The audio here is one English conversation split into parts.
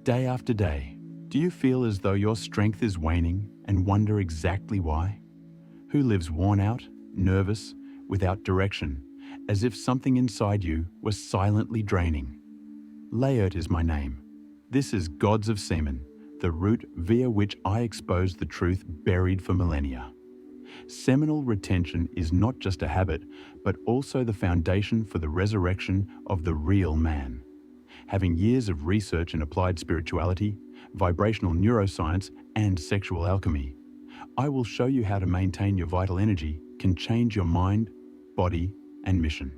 Day after day, do you feel as though your strength is waning and wonder exactly why? Who lives worn out, nervous, without direction, as if something inside you was silently draining? Layert is my name. This is Gods of Semen, the route via which I expose the truth buried for millennia. Seminal retention is not just a habit, but also the foundation for the resurrection of the real man. Having years of research in applied spirituality, vibrational neuroscience, and sexual alchemy, I will show you how to maintain your vital energy can change your mind, body, and mission.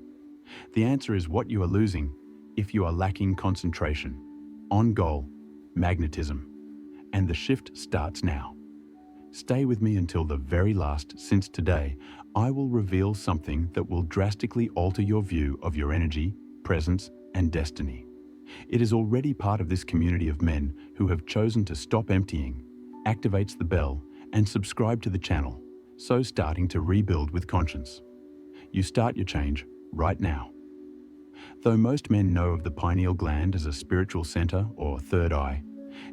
The answer is what you are losing if you are lacking concentration, on goal, magnetism, and the shift starts now. Stay with me until the very last, since today I will reveal something that will drastically alter your view of your energy, presence, and destiny. It is already part of this community of men who have chosen to stop emptying, activates the bell, and subscribe to the channel, so starting to rebuild with conscience. You start your change right now. Though most men know of the pineal gland as a spiritual center or third eye,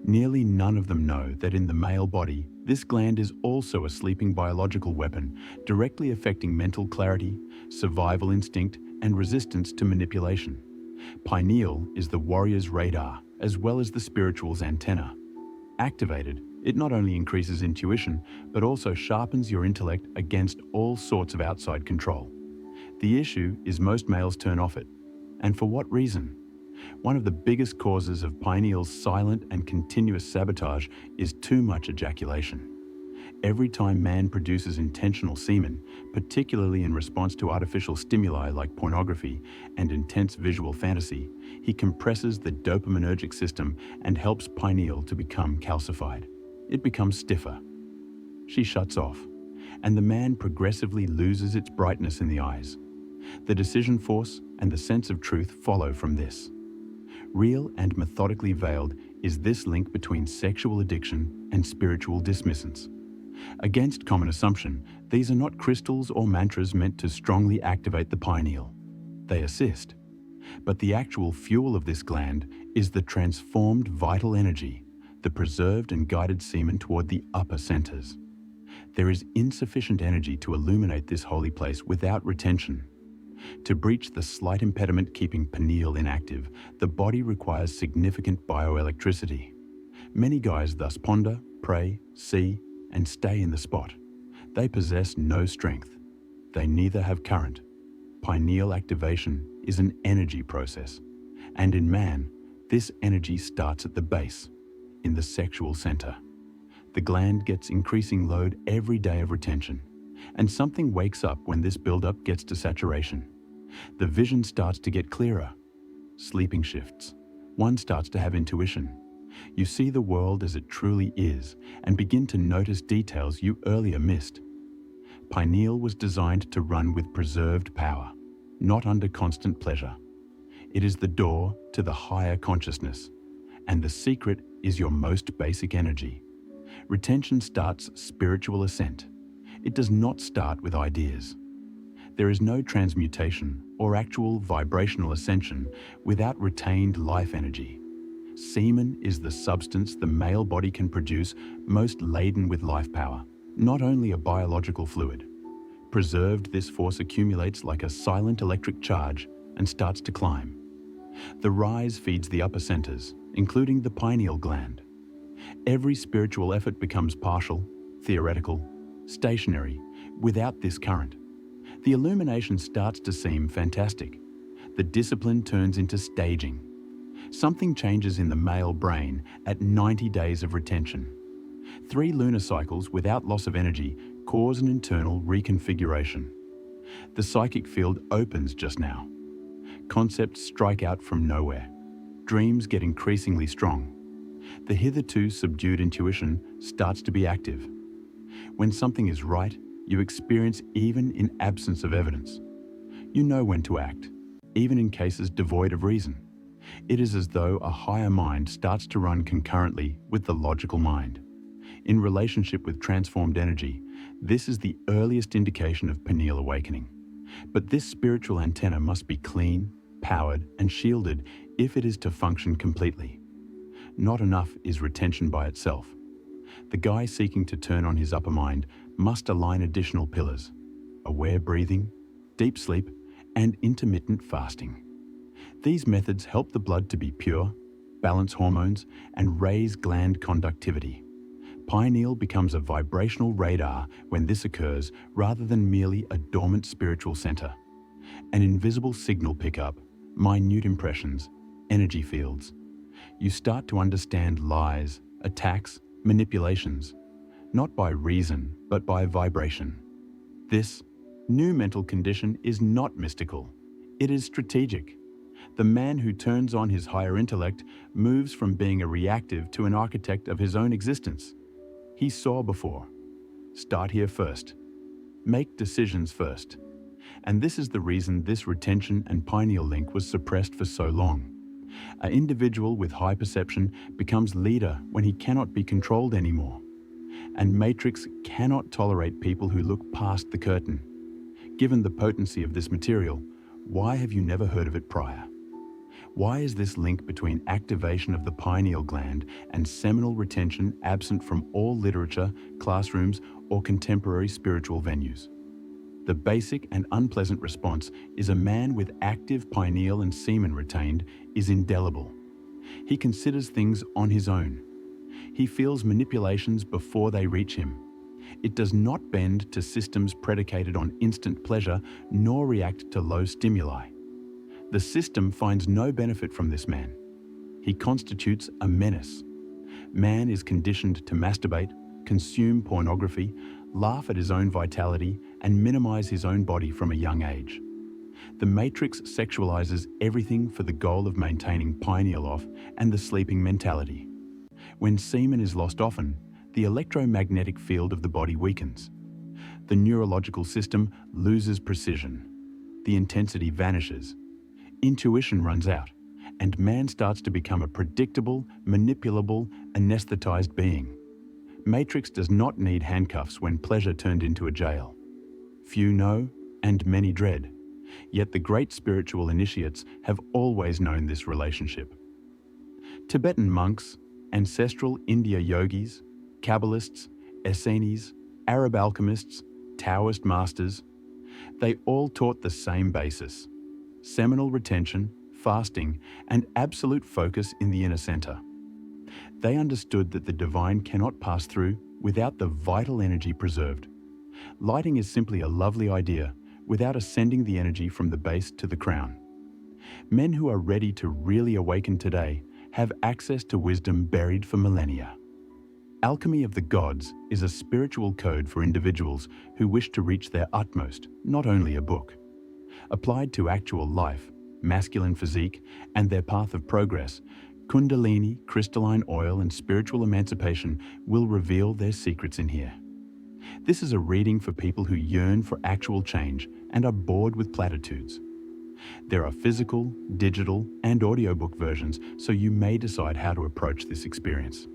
nearly none of them know that in the male body, this gland is also a sleeping biological weapon directly affecting mental clarity, survival instinct, and resistance to manipulation. Pineal is the warrior's radar, as well as the spiritual's antenna. Activated, it not only increases intuition, but also sharpens your intellect against all sorts of outside control. The issue is most males turn off it. And for what reason? One of the biggest causes of pineal's silent and continuous sabotage is too much ejaculation. Every time man produces intentional semen, particularly in response to artificial stimuli like pornography and intense visual fantasy, he compresses the dopaminergic system and helps pineal to become calcified. It becomes stiffer. She shuts off, and the man progressively loses its brightness in the eyes. The decision force and the sense of truth follow from this. Real and methodically veiled is this link between sexual addiction and spiritual dismissance. Against common assumption, these are not crystals or mantras meant to strongly activate the pineal. They assist. But the actual fuel of this gland is the transformed vital energy, the preserved and guided semen toward the upper centers. There is insufficient energy to illuminate this holy place without retention. To breach the slight impediment keeping pineal inactive, the body requires significant bioelectricity. Many guys thus ponder, pray, see, and stay in the spot. They possess no strength. They neither have current. Pineal activation is an energy process. And in man, this energy starts at the base, in the sexual center. The gland gets increasing load every day of retention, and something wakes up when this buildup gets to saturation. The vision starts to get clearer. Sleeping shifts. One starts to have intuition. You see the world as it truly is and begin to notice details you earlier missed. Pineal was designed to run with preserved power, not under constant pleasure. It is the door to the higher consciousness, and the secret is your most basic energy. Retention starts spiritual ascent. It does not start with ideas. There is no transmutation or actual vibrational ascension without retained life energy. Semen is the substance the male body can produce most laden with life power, not only a biological fluid. Preserved, this force accumulates like a silent electric charge and starts to climb. The rise feeds the upper centers, including the pineal gland. Every spiritual effort becomes partial, theoretical, stationary, without this current. The illumination starts to seem fantastic. The discipline turns into staging. Something changes in the male brain at 90 days of retention. 3 lunar cycles without loss of energy cause an internal reconfiguration. The psychic field opens just now. Concepts strike out from nowhere. Dreams get increasingly strong. The hitherto subdued intuition starts to be active. When something is right, you experience even in absence of evidence. You know when to act, even in cases devoid of reason. It is as though a higher mind starts to run concurrently with the logical mind. In relationship with transformed energy, this is the earliest indication of pineal awakening. But this spiritual antenna must be clean, powered, and shielded if it is to function completely. Not enough is retention by itself. The guy seeking to turn on his upper mind must align additional pillars: aware breathing, deep sleep, and intermittent fasting. These methods help the blood to be pure, balance hormones, and raise gland conductivity. Pineal becomes a vibrational radar when this occurs, rather than merely a dormant spiritual center. An invisible signal pickup, minute impressions, energy fields. You start to understand lies, attacks, manipulations, not by reason, but by vibration. This new mental condition is not mystical. It is strategic. The man who turns on his higher intellect moves from being a reactive to an architect of his own existence. He saw before. Start here first. Make decisions first. And this is the reason this retention and pineal link was suppressed for so long. An individual with high perception becomes leader when he cannot be controlled anymore. And Matrix cannot tolerate people who look past the curtain. Given the potency of this material, why have you never heard of it prior? Why is this link between activation of the pineal gland and seminal retention absent from all literature, classrooms, or contemporary spiritual venues? The basic and unpleasant response is a man with active pineal and semen retained is indelible. He considers things on his own. He feels manipulations before they reach him. It does not bend to systems predicated on instant pleasure, nor react to low stimuli. The system finds no benefit from this man. He constitutes a menace. Man is conditioned to masturbate, consume pornography, laugh at his own vitality, and minimize his own body from a young age. The Matrix sexualizes everything for the goal of maintaining pineal off and the sleeping mentality. When semen is lost often, the electromagnetic field of the body weakens. The neurological system loses precision. The intensity vanishes. Intuition runs out, and man starts to become a predictable, manipulable, anesthetized being. Matrix does not need handcuffs when pleasure turned into a jail. Few know, and many dread. Yet the great spiritual initiates have always known this relationship. Tibetan monks, ancestral India yogis, Kabbalists, Essenes, Arab alchemists, Taoist masters, they all taught the same basis: seminal retention, fasting, and absolute focus in the inner center. They understood that the divine cannot pass through without the vital energy preserved. Lighting is simply a lovely idea without ascending the energy from the base to the crown. Men who are ready to really awaken today have access to wisdom buried for millennia. Alchemy of the Gods is a spiritual code for individuals who wish to reach their utmost, not only a book. Applied to actual life, masculine physique, and their path of progress, Kundalini, crystalline oil, and spiritual emancipation will reveal their secrets in here. This is a reading for people who yearn for actual change and are bored with platitudes. There are physical, digital, and audiobook versions, so you may decide how to approach this experience.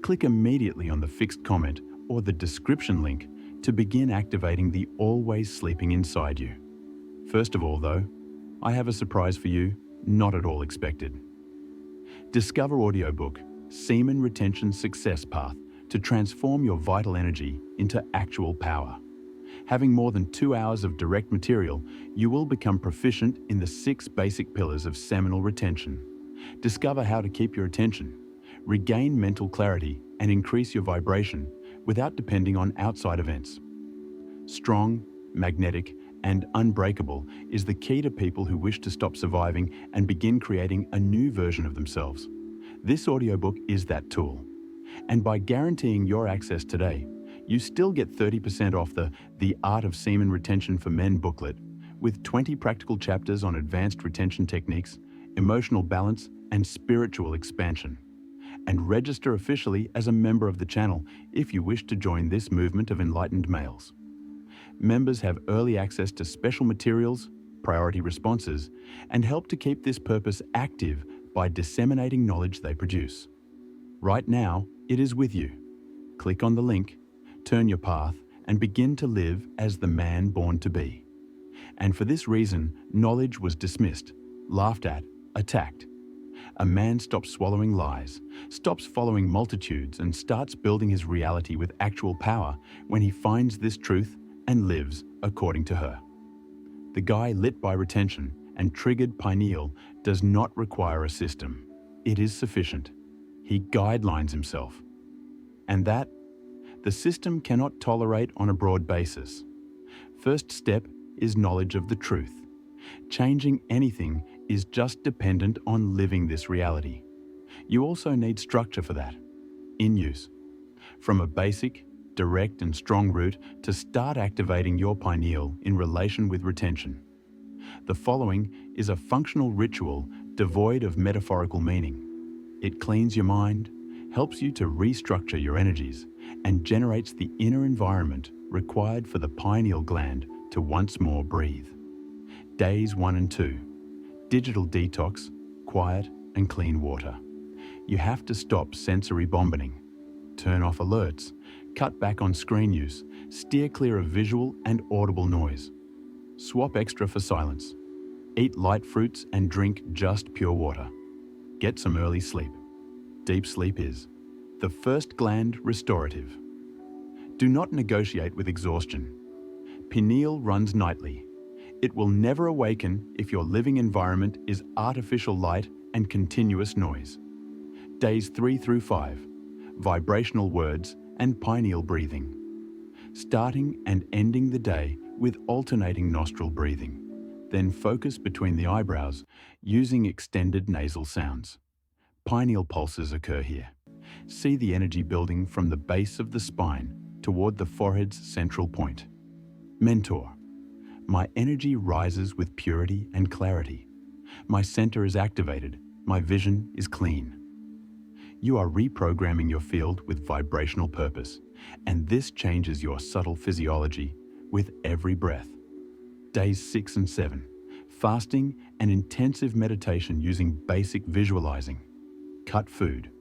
Click immediately on the fixed comment or the description link to begin activating the always sleeping inside you. First of all, though, I have a surprise for you, not at all expected. Discover audiobook Semen Retention Success Path to transform your vital energy into actual power. Having more than 2 hours of direct material, you will become proficient in the 6 basic pillars of seminal retention. Discover how to keep your attention, regain mental clarity, and increase your vibration without depending on outside events. Strong, magnetic, and unbreakable is the key to people who wish to stop surviving and begin creating a new version of themselves. This audiobook is that tool. And by guaranteeing your access today, you still get 30% off the Art of Semen Retention for Men booklet with 20 practical chapters on advanced retention techniques, emotional balance, and spiritual expansion. And register officially as a member of the channel if you wish to join this movement of enlightened males. Members have early access to special materials, priority responses, and help to keep this purpose active by disseminating knowledge they produce. Right now, it is with you. Click on the link, turn your path, and begin to live as the man born to be. And for this reason, knowledge was dismissed, laughed at, attacked. A man stops swallowing lies, stops following multitudes, and starts building his reality with actual power when he finds this truth and lives according to her. The guy lit by retention and triggered pineal does not require a system. It is sufficient. He guidelines himself. And that, the system cannot tolerate on a broad basis. First step is knowledge of the truth. Changing anything is just dependent on living this reality. You also need structure for that, in use. From a basic, direct and strong route to start activating your pineal in relation with retention. The following is a functional ritual devoid of metaphorical meaning. It cleans your mind, helps you to restructure your energies, and generates the inner environment required for the pineal gland to once more breathe. Days 1 and 2. Digital detox, quiet and clean water. You have to stop sensory bombarding. Turn off alerts, cut back on screen use, steer clear of visual and audible noise. Swap extra for silence. Eat light fruits and drink just pure water. Get some early sleep. Deep sleep is the first gland restorative. Do not negotiate with exhaustion. Pineal runs nightly. It will never awaken if your living environment is artificial light and continuous noise. Days 3 through 5. Vibrational words and pineal breathing. Starting and ending the day with alternating nostril breathing. Then focus between the eyebrows using extended nasal sounds. Pineal pulses occur here. See the energy building from the base of the spine toward the forehead's central point. Mentor. My energy rises with purity and clarity. My center is activated. My vision is clean. You are reprogramming your field with vibrational purpose, and this changes your subtle physiology with every breath. Days 6 and 7. Fasting and intensive meditation using basic visualizing. Cut food.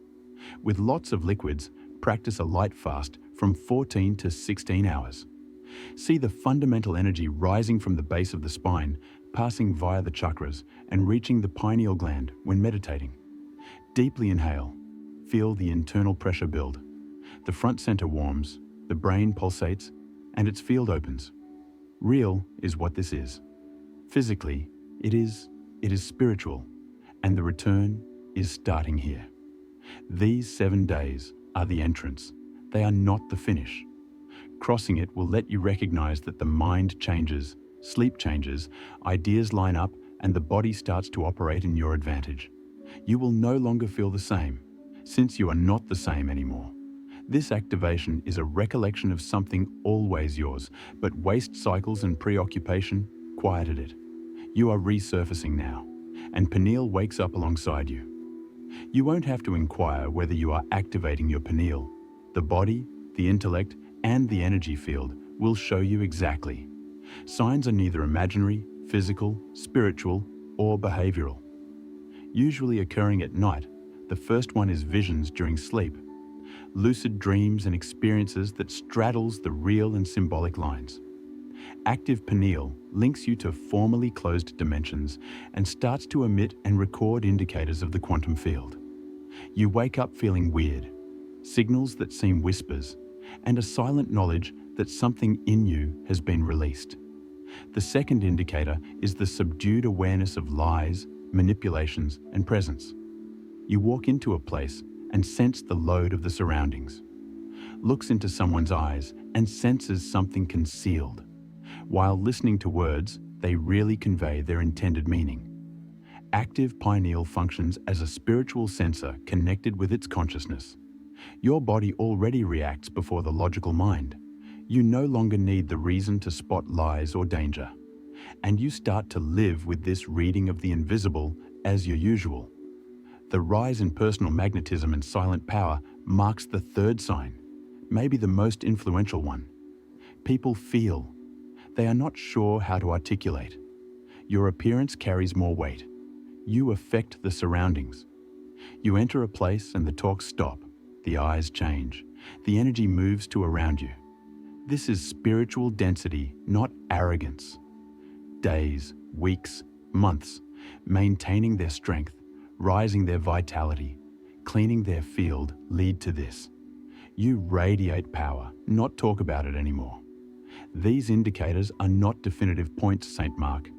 With lots of liquids, practice a light fast from 14 to 16 hours. See the fundamental energy rising from the base of the spine, passing via the chakras and reaching the pineal gland when meditating. Deeply inhale. Feel the internal pressure build. The front center warms, the brain pulsates, and its field opens. Real is what this is. Physically, it is spiritual, and the return is starting here. These 7 days are the entrance. They are not the finish. Crossing it will let you recognize that the mind changes, sleep changes, ideas line up, and the body starts to operate in your advantage. You will no longer feel the same, since you are not the same anymore. This activation is a recollection of something always yours, but waste cycles and preoccupation quieted it. You are resurfacing now, and pineal wakes up alongside you. You won't have to inquire whether you are activating your pineal. The body, the intellect, and the energy field will show you exactly. Signs are neither imaginary, physical, spiritual, or behavioral. Usually occurring at night, the first one is visions during sleep. Lucid dreams and experiences that straddles the real and symbolic lines. Active pineal links you to formerly closed dimensions and starts to emit and record indicators of the quantum field. You wake up feeling weird, signals that seem whispers, and a silent knowledge that something in you has been released. The second indicator is the subdued awareness of lies, manipulations, and presence. You walk into a place and sense the load of the surroundings. Looks into someone's eyes and senses something concealed. While listening to words, they really convey their intended meaning. Active pineal functions as a spiritual sensor connected with its consciousness. Your body already reacts before the logical mind. You no longer need the reason to spot lies or danger. And you start to live with this reading of the invisible as your usual. The rise in personal magnetism and silent power marks the third sign, maybe the most influential one. People feel. They are not sure how to articulate. Your appearance carries more weight. You affect the surroundings. You enter a place and the talks stop. The eyes change. The energy moves to around you. This is spiritual density, not arrogance. Days, weeks, months, maintaining their strength, rising their vitality, cleaning their field lead to this. You radiate power, not talk about it anymore. These indicators are not definitive points, St. Mark.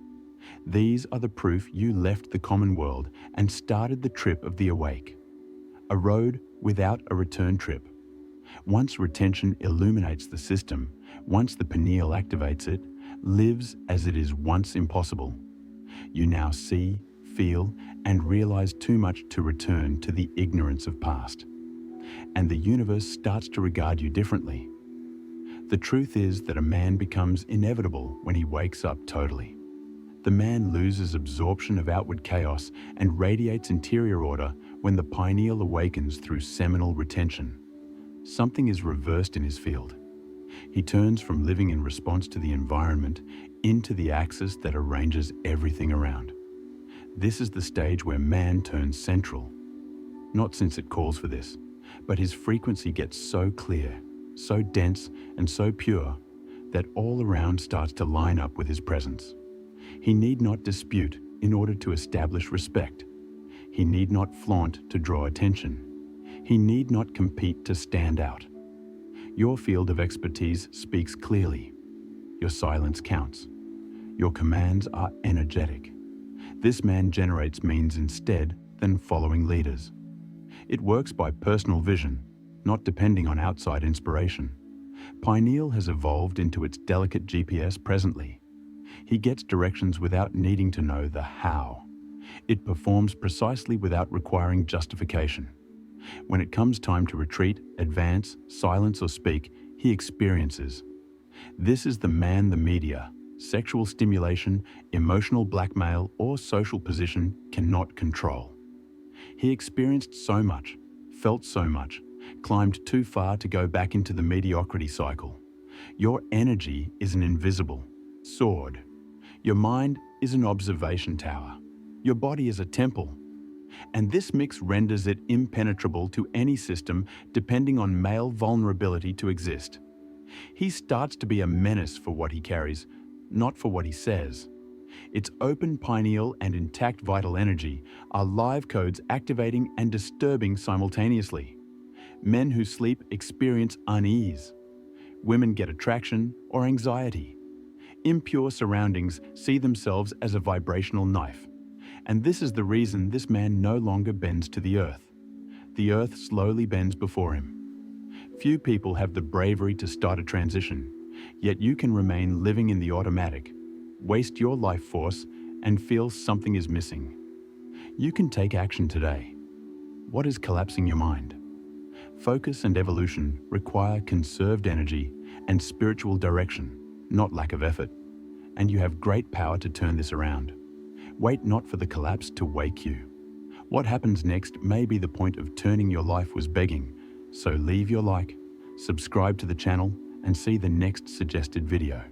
These are the proof you left the common world and started the trip of the awake. A road without a return trip. Once retention illuminates the system, once the pineal activates it, lives as it is once impossible. You now see, feel, and realize too much to return to the ignorance of past. And the universe starts to regard you differently. The truth is that a man becomes inevitable when he wakes up totally. The man loses absorption of outward chaos and radiates interior order when the pineal awakens through seminal retention. Something is reversed in his field. He turns from living in response to the environment into the axis that arranges everything around. This is the stage where man turns central. Not since it calls for this, but his frequency gets so clear, so dense and so pure that all around starts to line up with his presence. He need not dispute in order to establish respect. He need not flaunt to draw attention. He need not compete to stand out. Your field of expertise speaks clearly. Your silence counts. Your commands are energetic. This man generates means instead than following leaders. It works by personal vision, not depending on outside inspiration. Pineal has evolved into its delicate GPS presently. He gets directions without needing to know the how. It performs precisely without requiring justification. When it comes time to retreat, advance, silence, or speak, he experiences. This is the man the media, sexual stimulation, emotional blackmail, or social position cannot control. He experienced so much, felt so much, climbed too far to go back into the mediocrity cycle. Your energy is an invisible sword. Your mind is an observation tower. Your body is a temple. And this mix renders it impenetrable to any system depending on male vulnerability to exist. He starts to be a menace for what he carries, not for what he says. Its open pineal and intact vital energy are live codes activating and disturbing simultaneously. Men who sleep experience unease. Women get attraction or anxiety. Impure surroundings see themselves as a vibrational knife. And this is the reason this man no longer bends to the earth. The earth slowly bends before him. Few people have the bravery to start a transition, yet you can remain living in the automatic, waste your life force, and feel something is missing. You can take action today. What is collapsing your mind? Focus and evolution require conserved energy and spiritual direction, not lack of effort. And you have great power to turn this around. Wait not for the collapse to wake you. What happens next may be the point of turning your life was begging, so leave your like, subscribe to the channel, and see the next suggested video.